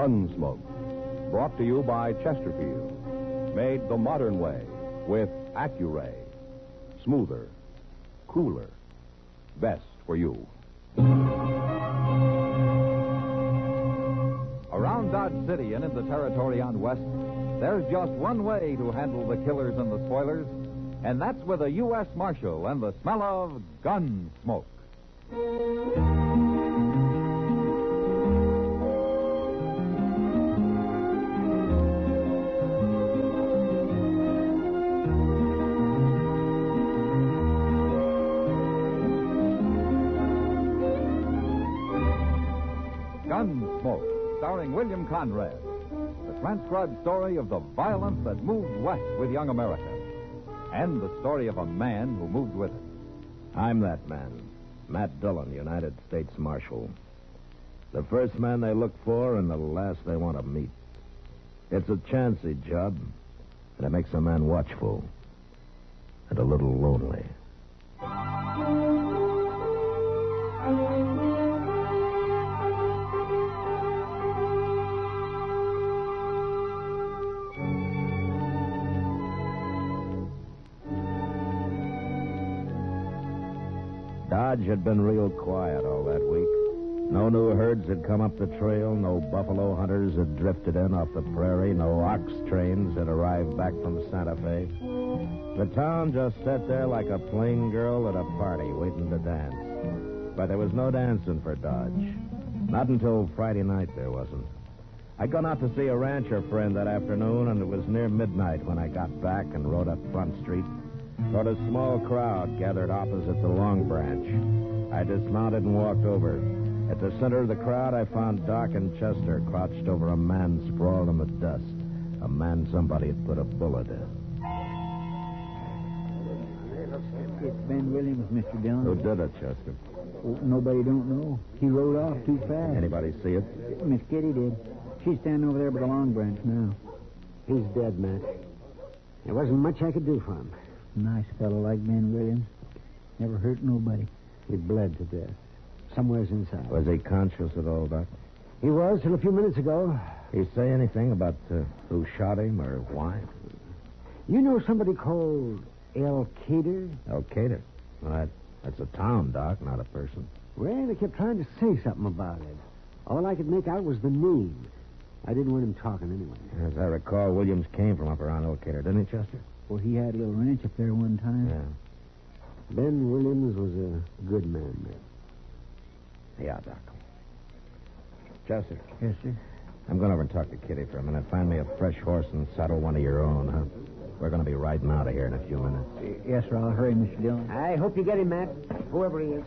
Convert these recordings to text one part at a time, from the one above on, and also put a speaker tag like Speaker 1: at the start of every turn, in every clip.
Speaker 1: Gunsmoke, brought to you by Chesterfield, made the modern way with Accuray. Smoother, cooler, best for you.
Speaker 2: Around Dodge City and in the territory on West, there's just one way to handle the killers and the spoilers, and that's with a U.S. Marshal and the smell of Gunsmoke. Gunsmoke, starring William Conrad. The transcribed story of the violence that moved west with young America. And the story of a man who moved with it.
Speaker 3: I'm that man, Matt Dillon, United States Marshal. The first man they look for and the last they want to meet. It's a chancy job, and it makes a man watchful and a little lonely. Dodge had been real quiet all that week. No new herds had come up the trail, no buffalo hunters had drifted in off the prairie, no ox trains had arrived back from Santa Fe. The town just sat there like a plain girl at a party waiting to dance. But there was no dancing for Dodge. Not until Friday night there wasn't. I'd gone out to see a rancher friend that afternoon, and it was near midnight when I got back and rode up Front Street toward a small crowd gathered opposite the Long Branch. I dismounted and walked over. At the center of the crowd, I found Doc and Chester crouched over a man sprawled in the dust. A man somebody had put a bullet in.
Speaker 4: It's Ben Williams, Mr. Dillon.
Speaker 3: Who did it, Chester?
Speaker 4: Oh, nobody don't know. He rode off too fast.
Speaker 3: Anybody see it?
Speaker 4: Miss Kitty did. She's standing over there by the Long Branch now.
Speaker 5: He's dead, Matt. There wasn't much I could do for him.
Speaker 4: Nice fellow like Ben Williams. Never hurt nobody.
Speaker 5: He bled to death. Somewhere's inside.
Speaker 3: Was he conscious at all, Doc?
Speaker 5: He was till a few minutes ago.
Speaker 3: He say anything about who shot him or why?
Speaker 5: You know somebody called Elkader?
Speaker 3: Elkader? Well, that's a town, Doc, not a person.
Speaker 5: Well, they kept trying to say something about it. All I could make out was the name. I didn't want him talking anyway.
Speaker 3: As I recall, Williams came from up around Elkader, didn't he, Chester?
Speaker 4: Well, he had a little ranch up there one time.
Speaker 3: Yeah.
Speaker 5: Ben Williams was a good man, Matt.
Speaker 3: Yeah, Doc. Chester.
Speaker 4: Yes, sir.
Speaker 3: I'm going over and talk to Kitty for a minute. Find me a fresh horse and saddle one of your own, huh? We're going to be riding out of here in a few minutes.
Speaker 4: Yes, sir. I'll hurry, Mr. Dillon.
Speaker 5: I hope you get him, Matt, whoever he is.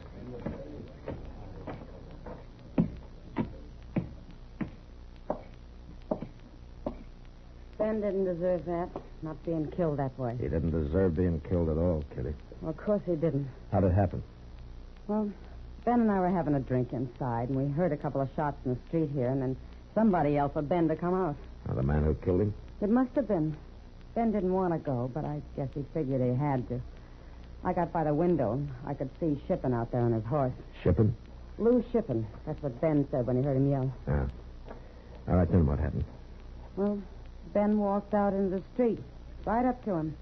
Speaker 6: Ben didn't deserve that, not being killed that way.
Speaker 3: He didn't deserve being killed at all, Kitty.
Speaker 6: Well, of course he didn't.
Speaker 3: How'd it happen?
Speaker 6: Well, Ben and I were having a drink inside, and we heard a couple of shots in the street here, and then somebody yelled for Ben to come out.
Speaker 3: Now, the man who killed him?
Speaker 6: It must have been. Ben didn't want to go, but I guess he figured he had to. I got by the window, and I could see Shippen out there on his horse.
Speaker 3: Shippen?
Speaker 6: Lou Shippen. That's what Ben said when he heard him yell.
Speaker 3: Yeah. All right, then what happened?
Speaker 6: Well, Ben walked out into the street, right up to him.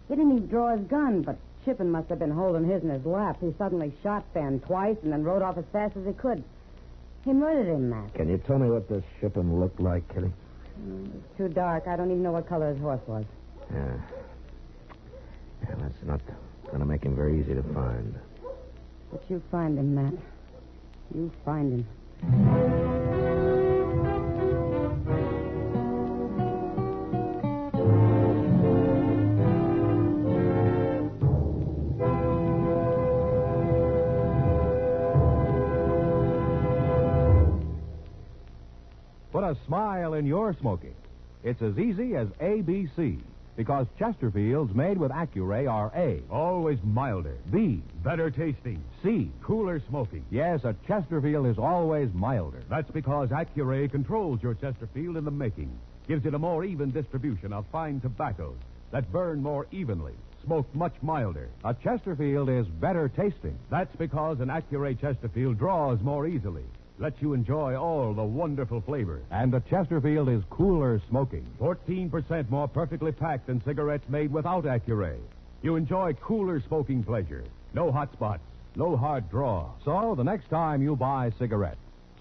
Speaker 6: He didn't even draw his gun, but Shippen must have been holding his in his lap. He suddenly shot Ben twice and then rode off as fast as he could. He murdered him, Matt.
Speaker 3: Can you tell me what this Shippen looked like, Kitty?
Speaker 6: It's too dark. I don't even know what color his horse was.
Speaker 3: Yeah. Yeah, that's not going to make him very easy to find.
Speaker 6: But you find him, Matt. You find him.
Speaker 1: Put a smile in your smoking. It's as easy as ABC, because Chesterfields made with Accuray are A.
Speaker 7: Always milder.
Speaker 1: B.
Speaker 7: Better tasting.
Speaker 1: C.
Speaker 7: Cooler smoking.
Speaker 1: Yes, a Chesterfield is always milder.
Speaker 7: That's because Accuray controls your Chesterfield in the making. Gives it a more even distribution of fine tobaccos that burn more evenly, smoke much milder.
Speaker 1: A Chesterfield is better tasting.
Speaker 7: That's because an Accuray Chesterfield draws more easily, lets you enjoy all the wonderful flavors.
Speaker 1: And the Chesterfield is cooler smoking.
Speaker 7: 14% more perfectly packed than cigarettes made without Accuray. You enjoy cooler smoking pleasure. No hot spots, no hard draw.
Speaker 1: So the next time you buy cigarettes,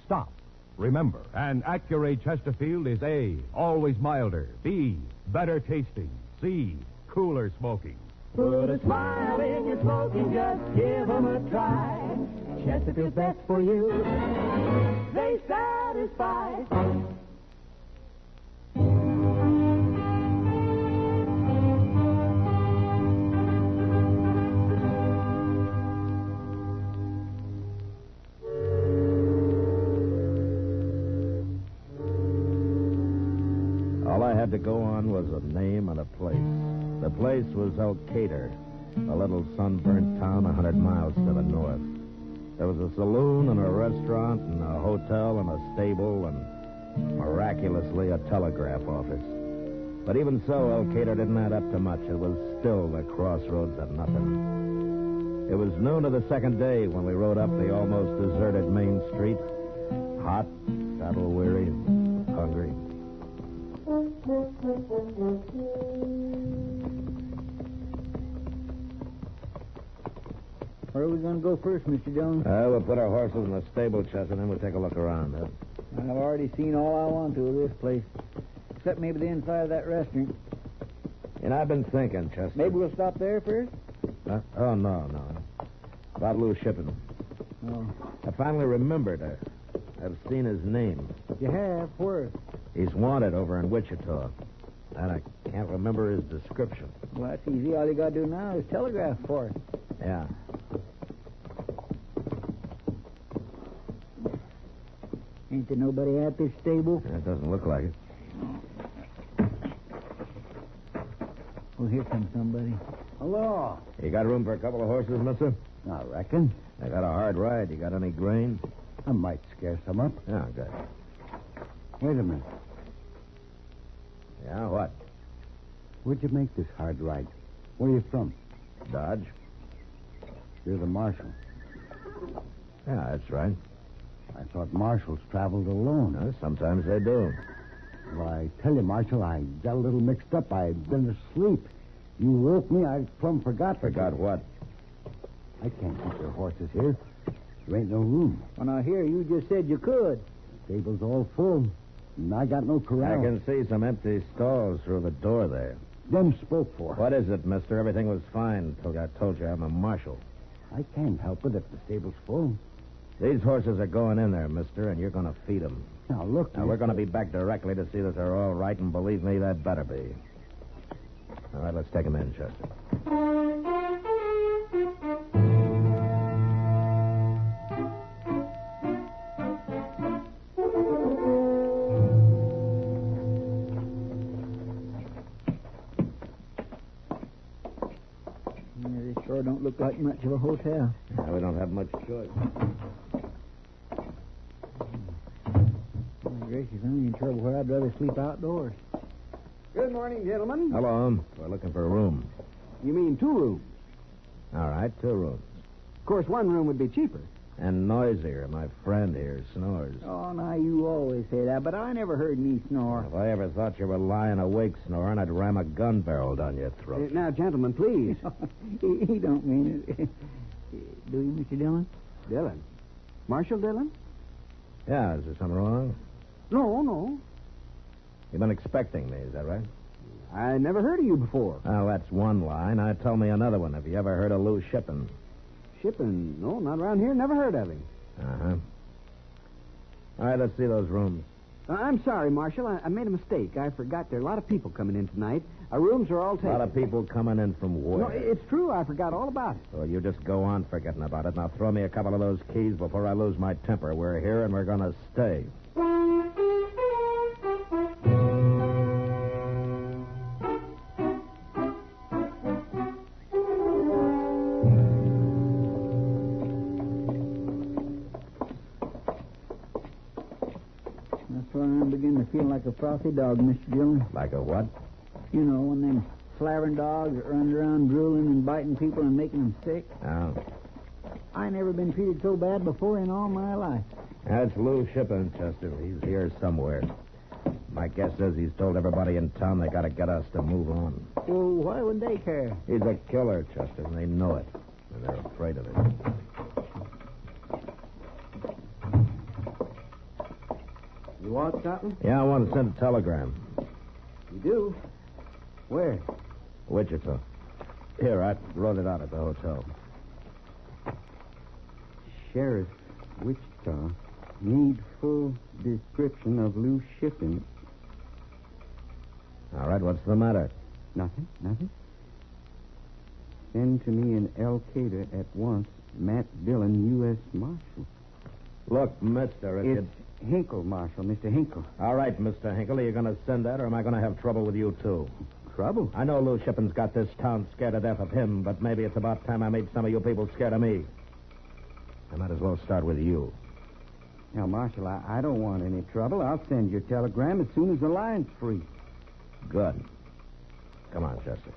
Speaker 1: stop. Remember.
Speaker 7: And Accuray Chesterfield is A, always milder. B, better tasting. C, cooler smoking.
Speaker 8: Put a smile in your smoking, just give 'em a try. Chesterfield's best for you. They satisfy.
Speaker 3: All I had to go on was a name and a place. The place was Elkader, a little sunburnt town 100 miles to the north. There was a saloon and a restaurant and a hotel and a stable and, miraculously, a telegraph office. But even so, Elkader didn't add up to much. It was still the crossroads of nothing. It was noon of the second day when we rode up the almost deserted main street, hot, saddle-weary, hungry.
Speaker 4: Where are we going to go first, Mr. Jones?
Speaker 3: We'll put our horses in the stable chest and then we'll take a look around.
Speaker 4: I've already seen all I want to of this place, except maybe the inside of that restaurant.
Speaker 3: And I've been thinking, Chester.
Speaker 4: Maybe we'll stop there first?
Speaker 3: Oh, no. About loose shipping.
Speaker 4: Oh.
Speaker 3: I finally remembered. I've seen his name.
Speaker 4: You have? Where?
Speaker 3: He's wanted over in Wichita. And I can't remember his description.
Speaker 4: Well, that's easy. All you got to do now is telegraph for it.
Speaker 3: Yeah.
Speaker 4: Ain't there nobody at this stable?
Speaker 3: It doesn't look like it.
Speaker 4: Oh, here comes somebody.
Speaker 5: Hello.
Speaker 3: You got room for a couple of horses, mister?
Speaker 5: I reckon.
Speaker 3: I got a hard ride. You got any grain?
Speaker 5: I might scare some up.
Speaker 3: Yeah, good.
Speaker 5: Wait a minute.
Speaker 3: Yeah, what?
Speaker 5: Where'd you make this hard ride? Where are you from?
Speaker 3: Dodge?
Speaker 5: You're the marshal.
Speaker 3: Yeah, that's right.
Speaker 5: I thought marshals traveled alone.
Speaker 3: Sometimes they do.
Speaker 5: Well, I tell you, Marshal, I got a little mixed up. I'd been asleep. You woke me. I plumb forgot.
Speaker 3: Forgot what?
Speaker 5: I can't keep your horses here. There ain't no room.
Speaker 4: Well, now, here, you just said you could.
Speaker 5: Stable's all full. And I got no corral.
Speaker 3: I can see some empty stalls through the door there.
Speaker 5: Them spoke for.
Speaker 3: What is it, mister? Everything was fine until I told you I'm a marshal.
Speaker 5: I can't help it if the stable's full.
Speaker 3: These horses are going in there, mister, and you're going to feed them.
Speaker 5: Now, look.
Speaker 3: Now, we're going to be back directly to see that they're all right, and believe me, they better be. All right, let's take them in, Chester.
Speaker 4: This sure don't look like much of a hotel.
Speaker 3: We don't have much choice.
Speaker 4: Oh, gracious, I'm in trouble where I'd rather sleep outdoors.
Speaker 5: Good morning, gentlemen.
Speaker 3: Hello. We're looking for a room.
Speaker 5: You mean 2 rooms?
Speaker 3: All right, 2 rooms.
Speaker 5: Of course, 1 room would be cheaper.
Speaker 3: And noisier. My friend here snores.
Speaker 4: Oh, now, you always say that, but I never heard me snore.
Speaker 3: If I ever thought you were lying awake snoring, I'd ram a gun barrel down your throat.
Speaker 5: Now, gentlemen, please.
Speaker 4: He don't mean it. Do you, Mr. Dillon?
Speaker 5: Dillon. Marshal Dillon?
Speaker 3: Yeah, is there something wrong?
Speaker 5: No.
Speaker 3: You've been expecting me, is that right?
Speaker 5: I never heard of you before.
Speaker 3: Well, that's one line. Now, tell me another one. Have you ever heard of loose shipping?
Speaker 5: Shipping? No, not around here. Never heard of him.
Speaker 3: Uh-huh. All right, let's see those rooms.
Speaker 5: I'm sorry, Marshal. I made a mistake. I forgot there are a lot of people coming in tonight. Our rooms are all
Speaker 3: A
Speaker 5: taken.
Speaker 3: lot of people coming in from where?
Speaker 5: No, it's true. I forgot all about it.
Speaker 3: Well, you just go on forgetting about it. Now, throw me a couple of those keys before I lose my temper. We're here, and we're going to stay.
Speaker 4: That's why I'm beginning to feel like a frothy dog, Mr. Dillon.
Speaker 3: Like a what?
Speaker 4: You know, one of them slavering dogs that runs around drooling and biting people and making them sick.
Speaker 3: Oh.
Speaker 4: I never been treated so bad before in all my life.
Speaker 3: That's Lou Shippen, Chester. He's here somewhere. My guess is he's told everybody in town they got to get us to move on.
Speaker 4: Well, why wouldn't they care?
Speaker 3: He's a killer, Chester, and they know it. And they're afraid of it.
Speaker 5: You want something?
Speaker 3: Yeah, I want to send a telegram.
Speaker 5: You do? Where?
Speaker 3: Wichita. Here, I wrote it out at the hotel.
Speaker 9: Sheriff, Wichita. Need full description of Lou Shippen.
Speaker 3: All right, what's the matter?
Speaker 9: Nothing. Send to me in Elkader at once. Matt Dillon, U.S. Marshal.
Speaker 3: Look, mister,
Speaker 9: It's Hinkle, Marshal, Mr. Hinkle.
Speaker 3: All right, Mr. Hinkle, are you going to send that, or am I going to have trouble with you, too?
Speaker 9: Trouble?
Speaker 3: I know Lou Shippen's got this town scared to death of him, but maybe it's about time I made some of you people scared of me. I might as well start with you.
Speaker 9: Now, Marshal, I don't want any trouble. I'll send your telegram as soon as the line's free.
Speaker 3: Good. Come on, Chester.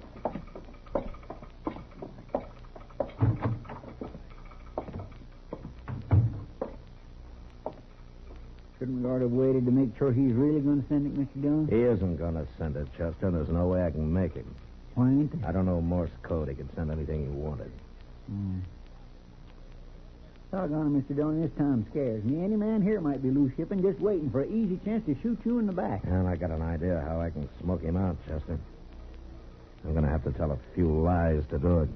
Speaker 4: Shouldn't we ought to have waited to make sure he's really going to send it, Mr. Dillon?
Speaker 3: He isn't going to send it, Chester, and there's no way I can make him.
Speaker 4: Why ain't there?
Speaker 3: I don't know Morse code. He could send anything he wanted.
Speaker 4: Doggone it, Mr. Dillon, this time scares me. Any man here might be Lou Shippen, just waiting for an easy chance to shoot you in the back.
Speaker 3: And I got an idea how I can smoke him out, Chester. I'm going to have to tell a few lies to do it.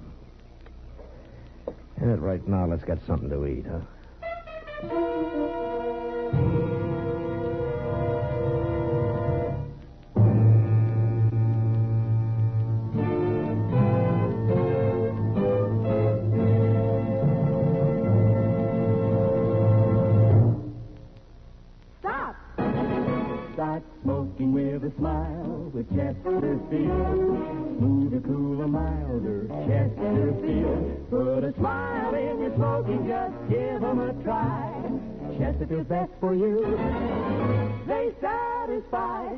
Speaker 3: And right now, let's get something to eat, huh?
Speaker 8: Start smoking with a smile with Chesterfield. Smoother, cooler, milder, Chesterfield. Put a smile in your smoking, just give 'em a try. Chesterfield's best for you. They satisfy.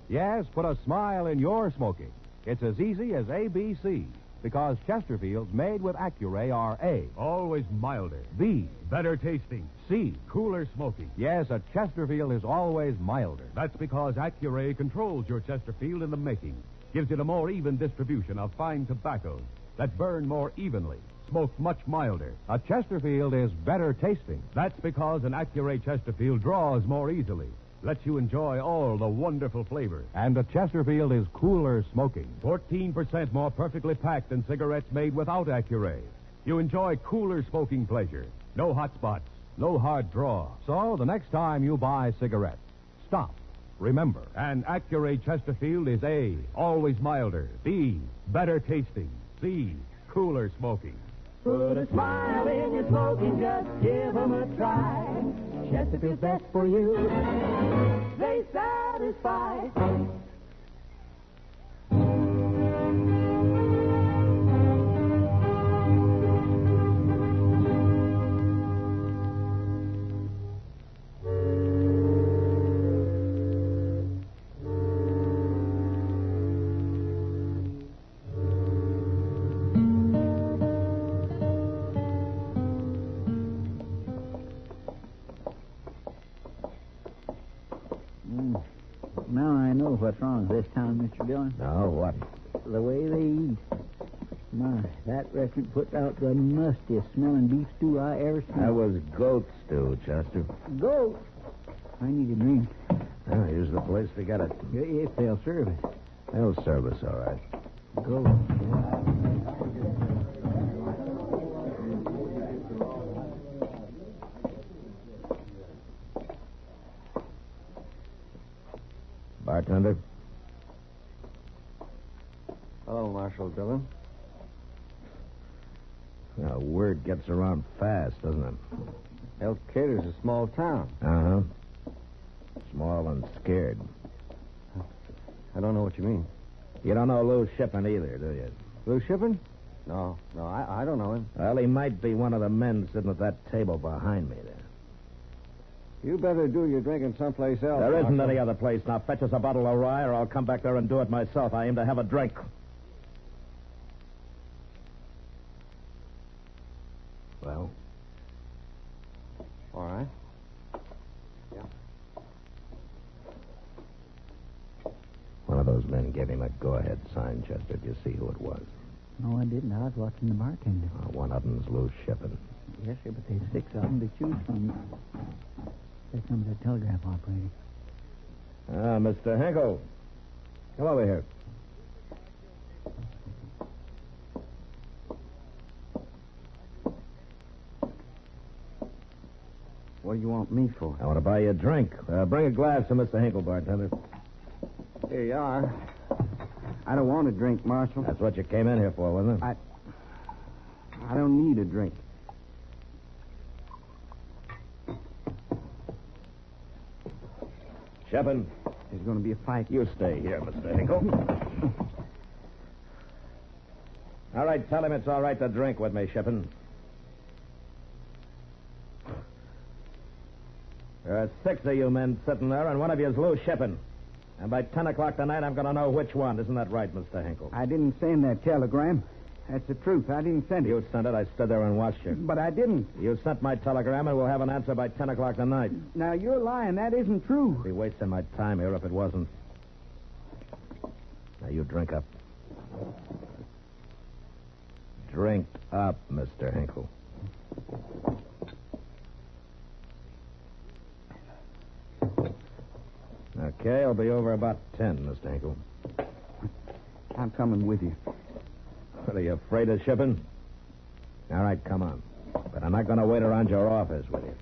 Speaker 2: Yes, put a smile in your smoking. It's as easy as ABC. Because Chesterfields made with Accuray are A,
Speaker 7: Always milder.
Speaker 2: B,
Speaker 7: Better tasting.
Speaker 2: C.
Speaker 7: Cooler smoking.
Speaker 2: Yes, a Chesterfield is always milder.
Speaker 7: That's because Accuray controls your Chesterfield in the making. Gives it a more even distribution of fine tobaccos that burn more evenly, smoke much milder.
Speaker 2: A Chesterfield is better tasting.
Speaker 7: That's because an Accuray Chesterfield draws more easily, lets you enjoy all the wonderful flavors.
Speaker 2: And a Chesterfield is cooler smoking.
Speaker 7: 14% more perfectly packed than cigarettes made without Accuray. You enjoy cooler smoking pleasure. No hot spots, no hard draw.
Speaker 2: So the next time you buy cigarettes, stop. Remember,
Speaker 7: And Accuray Chesterfield is A, always milder. B, better tasting. C, cooler smoking.
Speaker 8: Put a smile in your smoking, just give 'em a try. Chesterfield's best for you. They satisfy.
Speaker 4: Now I know what's wrong this town, Mr. Dillon.
Speaker 3: No, what?
Speaker 4: The way they eat. My, that restaurant puts out the mustiest smelling beef stew I ever seen.
Speaker 3: That was goat stew, Chester.
Speaker 4: Go. I need a drink.
Speaker 3: Oh, here's the place to get it.
Speaker 4: If they'll serve it.
Speaker 3: They'll serve us, all right.
Speaker 4: Go.
Speaker 3: Bartender?
Speaker 5: Hello, Marshal Dillon.
Speaker 3: Now, word gets around fast, doesn't it?
Speaker 5: Elkader's a small town.
Speaker 3: Uh-huh. Small and scared.
Speaker 5: I don't know what you mean.
Speaker 3: You don't know Lou Shippen either, do you?
Speaker 5: Lou Shippen? No, I don't know him.
Speaker 3: Well, he might be one of the men sitting at that table behind me there.
Speaker 5: You better do your drinking someplace else.
Speaker 3: There isn't
Speaker 5: Marshal.
Speaker 3: any other place. Now fetch us a bottle of rye, or I'll come back there and do it myself. I aim to have a drink. Well?
Speaker 5: All right.
Speaker 3: One of those men gave him a go-ahead sign, Chester. Did you see who it was?
Speaker 4: No, I didn't. I was watching the bartender.
Speaker 3: One of them's loose shipping.
Speaker 4: Yes, sir, but there's 6 of them to choose from. There comes that telegraph operator.
Speaker 3: Mr. Hinkle. Come over here.
Speaker 9: What do you want me for?
Speaker 3: I want to buy you a drink. Bring a glass to Mr. Hinkle, bartender.
Speaker 9: Here you are. I don't want a drink, Marshal.
Speaker 3: That's what you came in here for, wasn't it?
Speaker 9: I don't need a drink.
Speaker 3: Shipping.
Speaker 9: There's going to be a fight.
Speaker 3: You stay here, Mr. Hinkle. All right, tell him it's all right to drink with me, Shipping. There are 6 of you men sitting there, and one of you's loose shipping. And by 10 o'clock tonight, I'm going to know which one. Isn't that right, Mr. Hinkle?
Speaker 9: I didn't send that telegram. That's the truth. I didn't send it.
Speaker 3: You sent it. I stood there and watched you.
Speaker 9: But I didn't.
Speaker 3: You sent my telegram, and we'll have an answer by 10 o'clock tonight.
Speaker 9: Now, you're lying. That isn't true.
Speaker 3: I'd be wasting my time here if it wasn't. Now, you drink up. Drink up, Mr. Hinkle. Okay, I'll be over about 10, Mr. Hinkle.
Speaker 9: I'm coming with you.
Speaker 3: What, are you afraid of shipping? All right, come on. But I'm not going to wait around your office with you.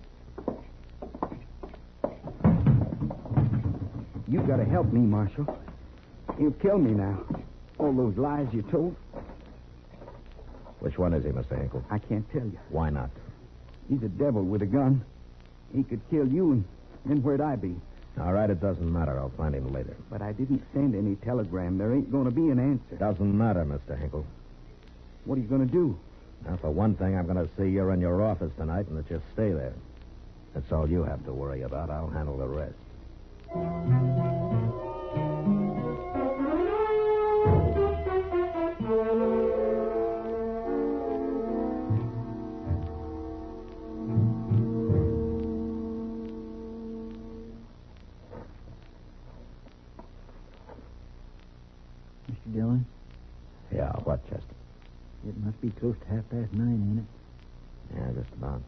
Speaker 9: You've got to help me, Marshal. You'll kill me now. All those lies you told.
Speaker 3: Which one is he, Mr. Hinkle?
Speaker 9: I can't tell you.
Speaker 3: Why not?
Speaker 9: He's a devil with a gun. He could kill you, and then where'd I be?
Speaker 3: All right, it doesn't matter. I'll find him later.
Speaker 9: But I didn't send any telegram. There ain't going to be an answer.
Speaker 3: Doesn't matter, Mr. Hinkle.
Speaker 9: What are you going to do?
Speaker 3: Now, for one thing, I'm going to see you're in your office tonight and that you stay there. That's all you have to worry about. I'll handle the rest.
Speaker 4: Mr. Dillon?
Speaker 3: Yeah, what, Chester?
Speaker 4: It must be close to 9:30, ain't it?
Speaker 3: Yeah, just about.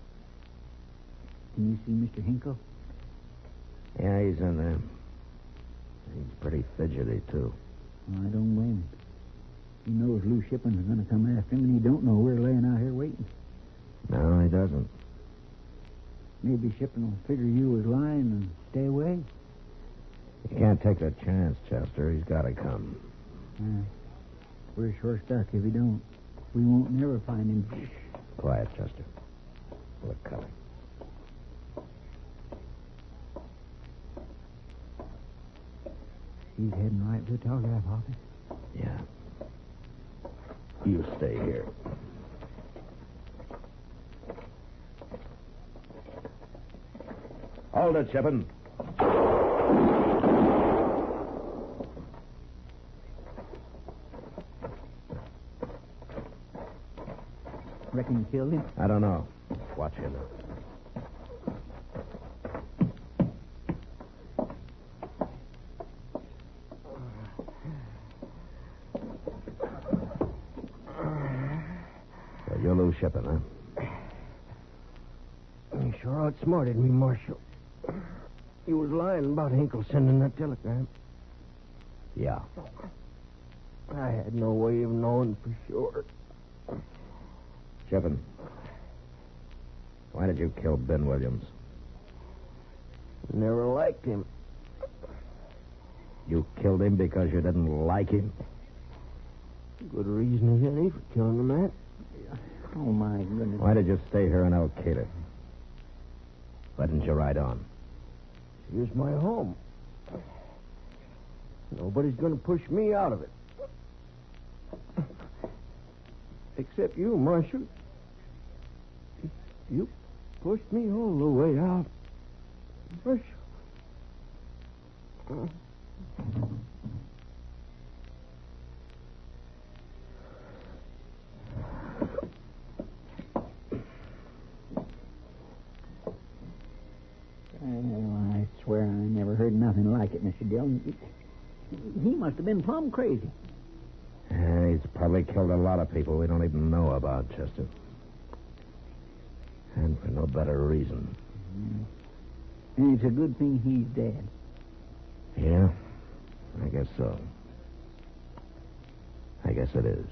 Speaker 4: Can you see Mr. Hinkle?
Speaker 3: Yeah, he's in there. He's pretty fidgety, too.
Speaker 4: Well, I don't blame him. He knows Lou Shipping's going to come after him, and he don't know we're laying out here waiting.
Speaker 3: No, he doesn't.
Speaker 4: Maybe Shipping will figure you was lying and stay away.
Speaker 3: You can't take a chance, Chester. He's got to come.
Speaker 4: We're sure stuck if he don't. We won't never find him.
Speaker 3: Quiet, Chester. We're coming.
Speaker 4: He's heading right for the telegraph office.
Speaker 3: Yeah. You stay here. Hold it, Shipping.
Speaker 4: Reckon you killed him?
Speaker 3: I don't know. Watch him. So you're Lou Shipping, huh?
Speaker 5: You sure outsmarted me, Marshal. You was lying about Hinkle sending that telegram.
Speaker 3: Yeah.
Speaker 5: I had no way of knowing for sure.
Speaker 3: Shipping. Why did you kill Ben Williams?
Speaker 5: Never liked him.
Speaker 3: You killed him because you didn't like him?
Speaker 5: Good reason as any for killing him, Matt.
Speaker 4: Oh, my goodness.
Speaker 3: Why did you stay here in Elkader? Why didn't you ride on?
Speaker 5: Here's my home. Nobody's going to push me out of it. Except you, Marshal. You pushed me all the way out. Marshal.
Speaker 4: I swear I never heard nothing like it, Mr. Dillon. He must have been plumb crazy.
Speaker 3: He's probably killed a lot of people we don't even know about, Chester. And for no better reason.
Speaker 4: And it's a good thing he's dead.
Speaker 3: Yeah, I guess so. I guess it is.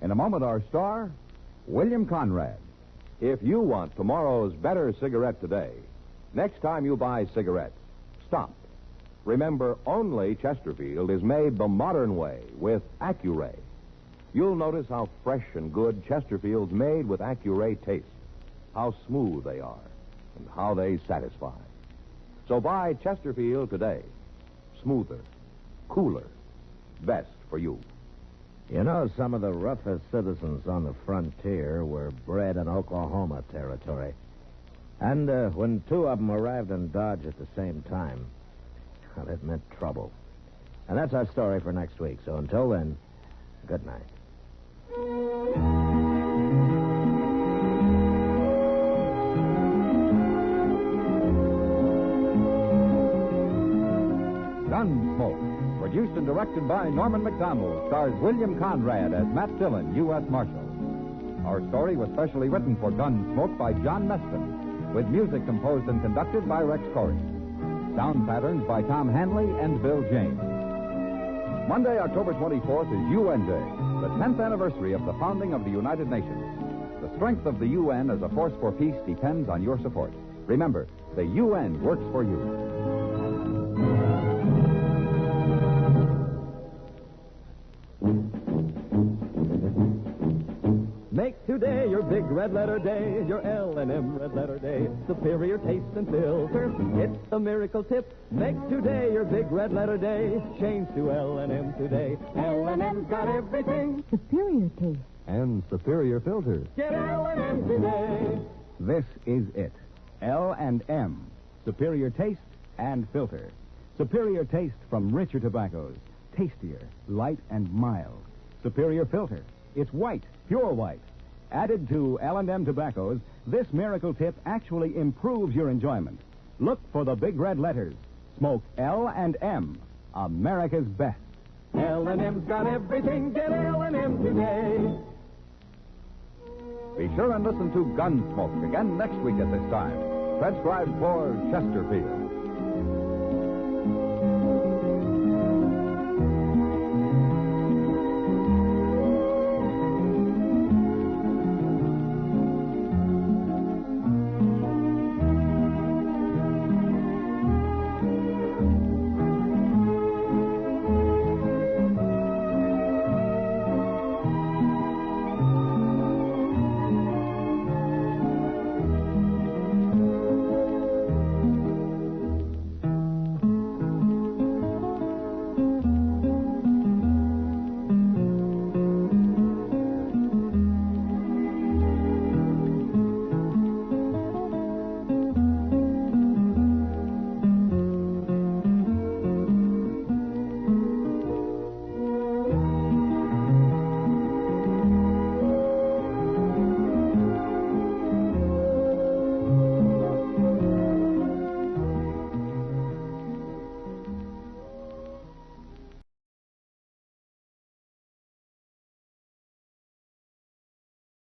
Speaker 2: In a moment, our star, William Conrad. If you want tomorrow's better cigarette today, next time you buy cigarettes, stop. Remember, only Chesterfield is made the modern way with Accuray. You'll notice how fresh and good Chesterfield's made with Accuray taste, how smooth they are, and how they satisfy. So buy Chesterfield today. Smoother, cooler, best for you.
Speaker 3: You know, some of the roughest citizens on the frontier were bred in Oklahoma territory. And when two of them arrived in Dodge at the same time, well, it meant trouble. And that's our story for next week. So until then, good night.
Speaker 2: Gunsmoke, produced and directed by Norman Macdonnell, stars William Conrad as Matt Dillon, U.S. Marshal. Our story was specially written for Gunsmoke by John Meston, with music composed and conducted by Rex Corey. Sound patterns by Tom Hanley and Bill James. Monday, October 24th is UN Day, the 10th anniversary of the founding of the United Nations. The strength of the UN as a force for peace depends on your support. Remember, the UN works for you.
Speaker 8: Make today your big red letter day, your L&M red letter day. Superior taste and filter, it's a miracle tip. Make today your big red letter day. Change to L&M today. L&M's got everything.
Speaker 6: Superior taste.
Speaker 2: And superior filters.
Speaker 8: Get L&M today.
Speaker 2: This is it. L&M. Superior taste and filter. Superior taste from richer tobaccos. Tastier, light, and mild. Superior filter. It's white, pure white. Added to L&M tobaccos, this miracle tip actually improves your enjoyment. Look for the big red letters. Smoke L&M, America's best.
Speaker 8: L&M's got everything. Get L&M today.
Speaker 2: Be sure and listen to Gunsmoke again next week at this time. Transcribed for Chesterfield.